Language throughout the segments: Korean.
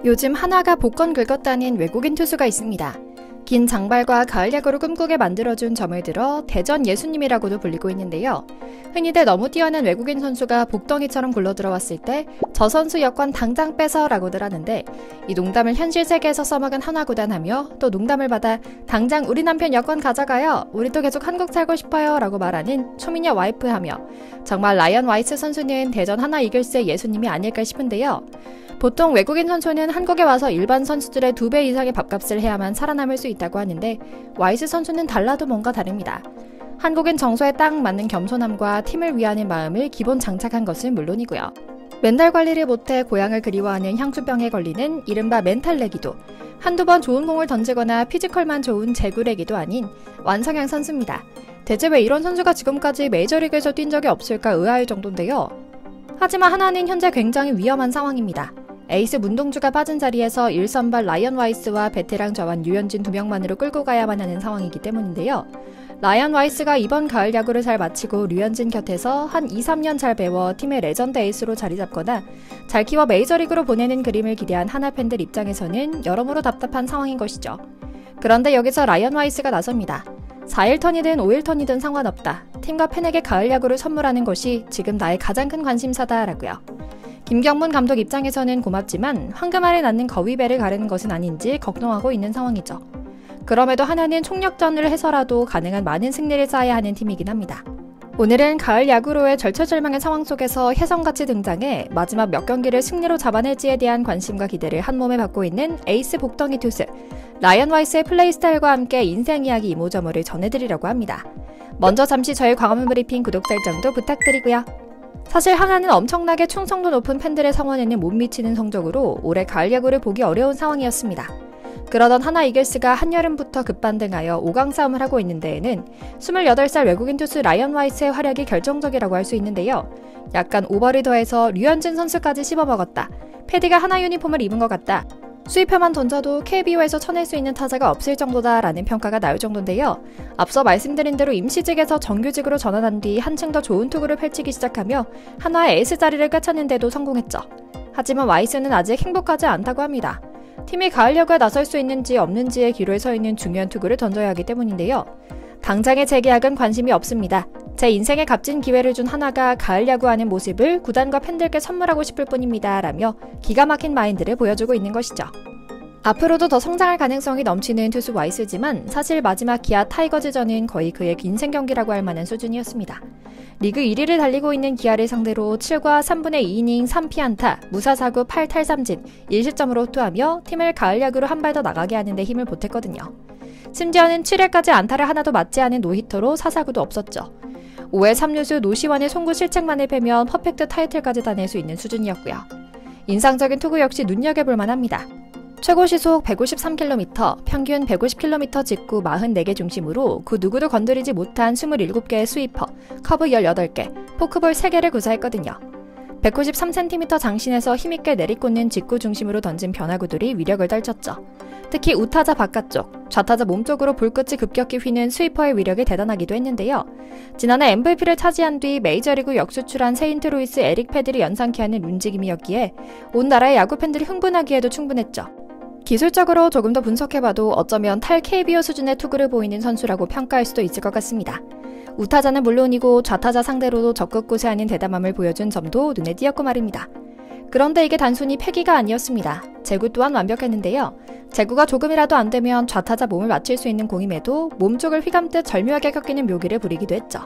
요즘 한화가 복권 긁었다는 외국인 투수가 있습니다. 긴 장발과 가을 야구를 꿈꾸게 만들어준 점을 들어 대전 예수님이라고도 불리고 있는데요. 흔히들 너무 뛰어난 외국인 선수가 복덩이처럼 굴러들어왔을 때 저 선수 여권 당장 뺏어 라고들 하는데, 이 농담을 현실 세계에서 써먹은 한화구단 하며 또 농담을 받아 당장 우리 남편 여권 가져가요, 우리도 계속 한국 살고 싶어요 라고 말하는 초미녀 와이프 하며, 정말 라이언 와이스 선수는 대전 한화 이글스의 예수님이 아닐까 싶은데요. 보통 외국인 선수는 한국에 와서 일반 선수들의 2배 이상의 밥값을 해야만 살아남을 수 있다고 하는데, 와이스 선수는 달라도 뭔가 다릅니다. 한국인 정서에 딱 맞는 겸손함과 팀을 위하는 마음을 기본 장착한 것은 물론이고요. 멘탈 관리를 못해 고향을 그리워하는 향수병에 걸리는 이른바 멘탈내기도, 한두 번 좋은 공을 던지거나 피지컬만 좋은 제구레기도 아닌 완성형 선수입니다. 대체 왜 이런 선수가 지금까지 메이저리그에서 뛴 적이 없을까 의아할 정도인데요. 하지만 하나는 현재 굉장히 위험한 상황입니다. 에이스 문동주가 빠진 자리에서 1선발 라이언 와이스와 베테랑 좌완 류현진 2명만으로 끌고 가야만 하는 상황이기 때문인데요. 라이언 와이스가 이번 가을 야구를 잘 마치고 류현진 곁에서 한 2-3년 잘 배워 팀의 레전드 에이스로 자리 잡거나 잘 키워 메이저리그로 보내는 그림을 기대한 하나 팬들 입장에서는 여러모로 답답한 상황인 것이죠. 그런데 여기서 라이언 와이스가 나섭니다. 4일 턴이든 5일 턴이든 상관없다. 팀과 팬에게 가을 야구를 선물하는 것이 지금 나의 가장 큰 관심사다라고요. 김경문 감독 입장에서는 고맙지만 황금알에 낳는 거위배를 가르는 것은 아닌지 걱정하고 있는 상황이죠. 그럼에도 하나는 총력전을 해서라도 가능한 많은 승리를 쌓아야 하는 팀이긴 합니다. 오늘은 가을 야구로의 절체절명의 상황 속에서 혜성같이 등장해 마지막 몇 경기를 승리로 잡아낼지에 대한 관심과 기대를 한몸에 받고 있는 에이스 복덩이 투수 라이언 와이스의 플레이 스타일과 함께 인생 이야기 이모저모를 전해드리려고 합니다. 먼저 잠시 저희 광화문 브리핑 구독 설정도 부탁드리고요. 사실 하나는 엄청나게 충성도 높은 팬들의 성원에는 못 미치는 성적으로 올해 가을 야구를 보기 어려운 상황이었습니다. 그러던 하나 이글스가 한여름부터 급반등하여 5강 싸움을 하고 있는 데에는 28살 외국인 투수 라이언 와이스의 활약이 결정적이라고 할 수 있는데요. 약간 오버를 더해서 류현진 선수까지 씹어먹었다. 패디가 하나 유니폼을 입은 것 같다. 수입표만 던져도 KBO에서 쳐낼 수 있는 타자가 없을 정도다 라는 평가가 나올 정도인데요. 앞서 말씀드린 대로 임시직에서 정규직으로 전환한 뒤 한층 더 좋은 투구를 펼치기 시작하며 한화의 에이스 자리를 꿰차는데도 성공했죠. 하지만 와이스는 아직 행복하지 않다고 합니다. 팀이 가을 야구에 나설 수 있는지 없는지의 기로에 서 있는 중요한 투구를 던져야 하기 때문인데요. 당장의 재계약은 관심이 없습니다. 제 인생에 값진 기회를 준 하나가 가을 야구하는 모습을 구단과 팬들께 선물하고 싶을 뿐입니다 라며 기가 막힌 마인드를 보여주고 있는 것이죠. 앞으로도 더 성장할 가능성이 넘치는 투수 와이스지만 사실 마지막 기아 타이거즈전은 거의 그의 인생 경기라고 할 만한 수준이었습니다. 리그 1위를 달리고 있는 기아를 상대로 7과 3분의 2이닝 3피안타, 무사사구 8탈삼진, 1실점으로 호투하며 팀을 가을 야구로 한 발 더 나가게 하는 데 힘을 보탰거든요. 심지어는 7회까지 안타를 하나도 맞지 않은 노히터로 사사구도 없었죠. 5회 3루수 노시환의 송구 실책만을 빼면 퍼펙트 타이틀까지 다낼 수 있는 수준이었고요. 인상적인 투구 역시 눈여겨볼 만합니다. 최고 시속 153km, 평균 150km 직구 44개 중심으로 그 누구도 건드리지 못한 27개의 스위퍼, 커브 18개, 포크볼 3개를 구사했거든요. 193cm 장신에서 힘있게 내리꽂는 직구 중심으로 던진 변화구들이 위력을 떨쳤죠. 특히 우타자 바깥쪽, 좌타자 몸쪽으로 볼끝이 급격히 휘는 스위퍼의 위력이 대단하기도 했는데요. 지난해 MVP를 차지한 뒤 메이저리그 역수출한 세인트루이스 에릭 패드를 연상케 하는 움직임이었기에 온 나라의 야구팬들이 흥분하기에도 충분했죠. 기술적으로 조금 더 분석해봐도 어쩌면 탈 KBO 수준의 투구를 보이는 선수라고 평가할 수도 있을 것 같습니다. 우타자는 물론이고 좌타자 상대로도 적극 구사하는 대담함을 보여준 점도 눈에 띄었고 말입니다. 그런데 이게 단순히 패기가 아니었습니다. 제구 또한 완벽했는데요. 제구가 조금이라도 안 되면 좌타자 몸을 맞출 수 있는 공임에도 몸쪽을 휘감듯 절묘하게 꺾이는 묘기를 부리기도 했죠.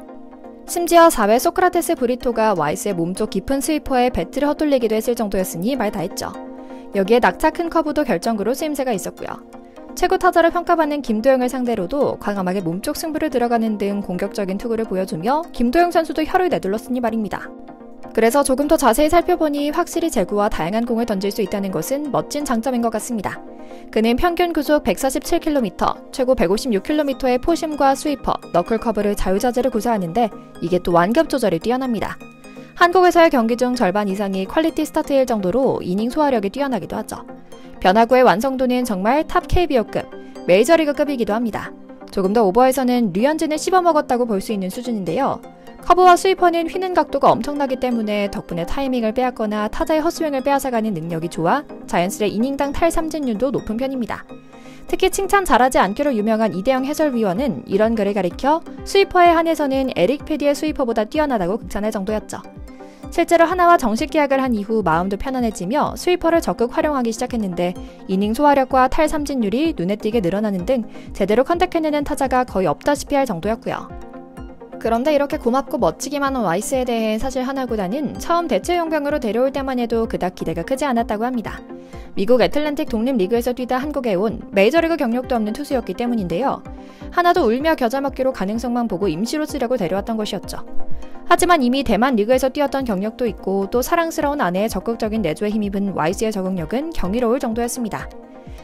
심지어 4회 소크라테스 브리토가 와이스의 몸쪽 깊은 스위퍼에 배트를 헛돌리기도 했을 정도였으니 말 다했죠. 여기에 낙차 큰 커브도 결정구로 쓰임새가 있었고요. 최고 타자로 평가받는 김도영을 상대로도 과감하게 몸쪽 승부를 들어가는 등 공격적인 투구를 보여주며 김도영 선수도 혀를 내둘렀으니 말입니다. 그래서 조금 더 자세히 살펴보니 확실히 제구와 다양한 공을 던질 수 있다는 것은 멋진 장점인 것 같습니다. 그는 평균 구속 147km, 최고 156km의 포심과 스위퍼, 너클 커브를 자유자재로 구사하는데 이게 또 완급 조절이 뛰어납니다. 한국에서의 경기 중 절반 이상이 퀄리티 스타트일 정도로 이닝 소화력이 뛰어나기도 하죠. 변화구의 완성도는 정말 탑 KBO급, 메이저리그급이기도 합니다. 조금 더 오버해서는 류현진을 씹어먹었다고 볼 수 있는 수준인데요. 커브와 스위퍼는 휘는 각도가 엄청나기 때문에 덕분에 타이밍을 빼앗거나 타자의 헛스윙을 빼앗아가는 능력이 좋아 자연스레 이닝당 탈삼진율도 높은 편입니다. 특히 칭찬 잘하지 않기로 유명한 이대영 해설위원은 이런 글을 가리켜 스위퍼에 한해서는 에릭 패디의 스위퍼보다 뛰어나다고 극찬할 정도였죠. 실제로 하나와 정식 계약을 한 이후 마음도 편안해지며 스위퍼를 적극 활용하기 시작했는데 이닝 소화력과 탈삼진율이 눈에 띄게 늘어나는 등 제대로 컨택해내는 타자가 거의 없다시피 할 정도였고요. 그런데 이렇게 고맙고 멋지기만 한 와이스에 대해 사실 하나구단은 처음 대체 용병으로 데려올 때만 해도 그닥 기대가 크지 않았다고 합니다. 미국 애틀랜틱 독립리그에서 뛰다 한국에 온 메이저리그 경력도 없는 투수였기 때문인데요. 하나도 울며 겨자 먹기로 가능성만 보고 임시로 쓰려고 데려왔던 것이었죠. 하지만 이미 대만 리그에서 뛰었던 경력도 있고 또 사랑스러운 아내의 적극적인 내조에 힘입은 와이스의 적응력은 경이로울 정도였습니다.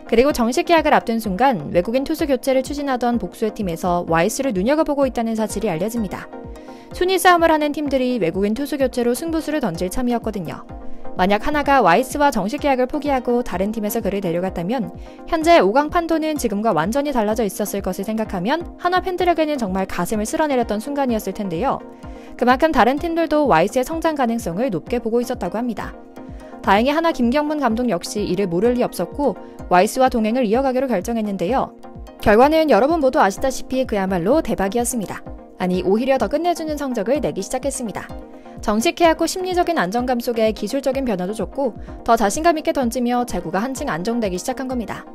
그리고 정식 계약을 앞둔 순간 외국인 투수 교체를 추진하던 복수의 팀에서 와이스를 눈여겨보고 있다는 사실이 알려집니다. 순위 싸움을 하는 팀들이 외국인 투수 교체로 승부수를 던질 참이었거든요. 만약 하나가 와이스와 정식 계약을 포기하고 다른 팀에서 그를 데려갔다면 현재 5강 판도는 지금과 완전히 달라져 있었을 것을 생각하면 하나 팬들에게는 정말 가슴을 쓸어내렸던 순간이었을 텐데요. 그만큼 다른 팀들도 와이스의 성장 가능성을 높게 보고 있었다고 합니다. 다행히 하나 김경문 감독 역시 이를 모를 리 없었고 와이스와 동행을 이어가기로 결정했는데요. 결과는 여러분 모두 아시다시피 그야말로 대박이었습니다. 아니 오히려 더 끝내주는 성적을 내기 시작했습니다. 정식 계약 후 심리적인 안정감 속에 기술적인 변화도 줬고 더 자신감 있게 던지며 제구가 한층 안정되기 시작한 겁니다.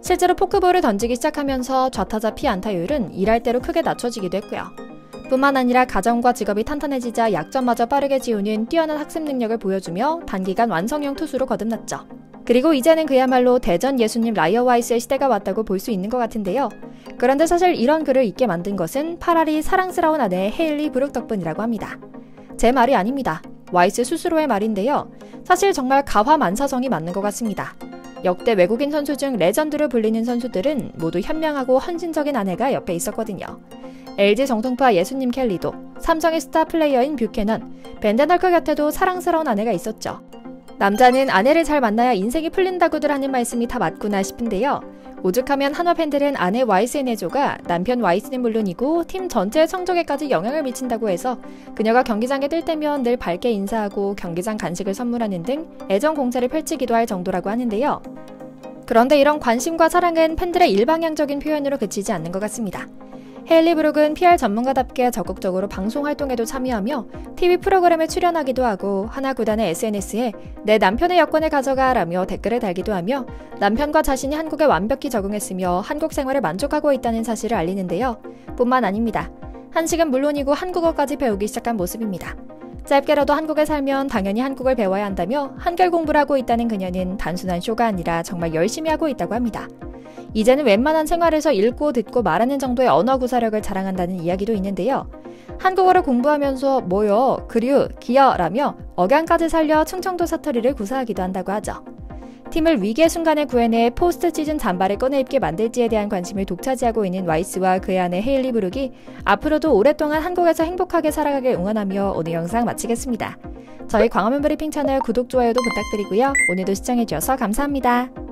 실제로 포크볼을 던지기 시작하면서 좌타자 피안타율은 일할 대로 크게 낮춰지기도 했고요. 뿐만 아니라 가정과 직업이 탄탄해지자 약점마저 빠르게 지우는 뛰어난 학습 능력을 보여주며 단기간 완성형 투수로 거듭났죠. 그리고 이제는 그야말로 대전 예수님 라이어 와이스의 시대가 왔다고 볼 수 있는 것 같은데요. 그런데 사실 이런 글을 읽게 만든 것은 파라리 사랑스러운 아내 헤일리 브룩 덕분이라고 합니다. 제 말이 아닙니다. 와이스 스스로의 말인데요. 사실 정말 가화만사성이 맞는 것 같습니다. 역대 외국인 선수 중 레전드로 불리는 선수들은 모두 현명하고 헌신적인 아내가 옆에 있었거든요. LG 정통파 예수님 켈리도, 삼성의 스타 플레이어인 뷰캐넌, 벤데널크 곁에도 사랑스러운 아내가 있었죠. 남자는 아내를 잘 만나야 인생이 풀린다고들 하는 말씀이 다 맞구나 싶은데요. 오죽하면 한화 팬들은 아내 와이스의 내조가 남편 와이스는 물론이고 팀 전체의 성적에까지 영향을 미친다고 해서 그녀가 경기장에 뜰 때면 늘 밝게 인사하고 경기장 간식을 선물하는 등 애정 공세를 펼치기도 할 정도라고 하는데요. 그런데 이런 관심과 사랑은 팬들의 일방향적인 표현으로 그치지 않는 것 같습니다. 헤일리 브룩은 PR 전문가답게 적극적으로 방송 활동에도 참여하며 TV 프로그램에 출연하기도 하고 하나 구단의 SNS에 내 남편의 여권을 가져가라며 댓글을 달기도 하며 남편과 자신이 한국에 완벽히 적응했으며 한국 생활에 만족하고 있다는 사실을 알리는데요. 뿐만 아닙니다. 한식은 물론이고 한국어까지 배우기 시작한 모습입니다. 짧게라도 한국에 살면 당연히 한국을 배워야 한다며 한결 공부를 하고 있다는 그녀는 단순한 쇼가 아니라 정말 열심히 하고 있다고 합니다. 이제는 웬만한 생활에서 읽고 듣고 말하는 정도의 언어 구사력을 자랑한다는 이야기도 있는데요. 한국어를 공부하면서 뭐요, 그류, 기여라며 억양까지 살려 충청도 사투리를 구사하기도 한다고 하죠. 팀을 위기의 순간에 구해내 포스트 시즌 잠바를 꺼내 입게 만들지에 대한 관심을 독차지하고 있는 와이스와 그의 아내 헤일리 브룩이 앞으로도 오랫동안 한국에서 행복하게 살아가길 응원하며 오늘 영상 마치겠습니다. 저희 광화문 브리핑 채널 구독, 좋아요도 부탁드리고요. 오늘도 시청해주셔서 감사합니다.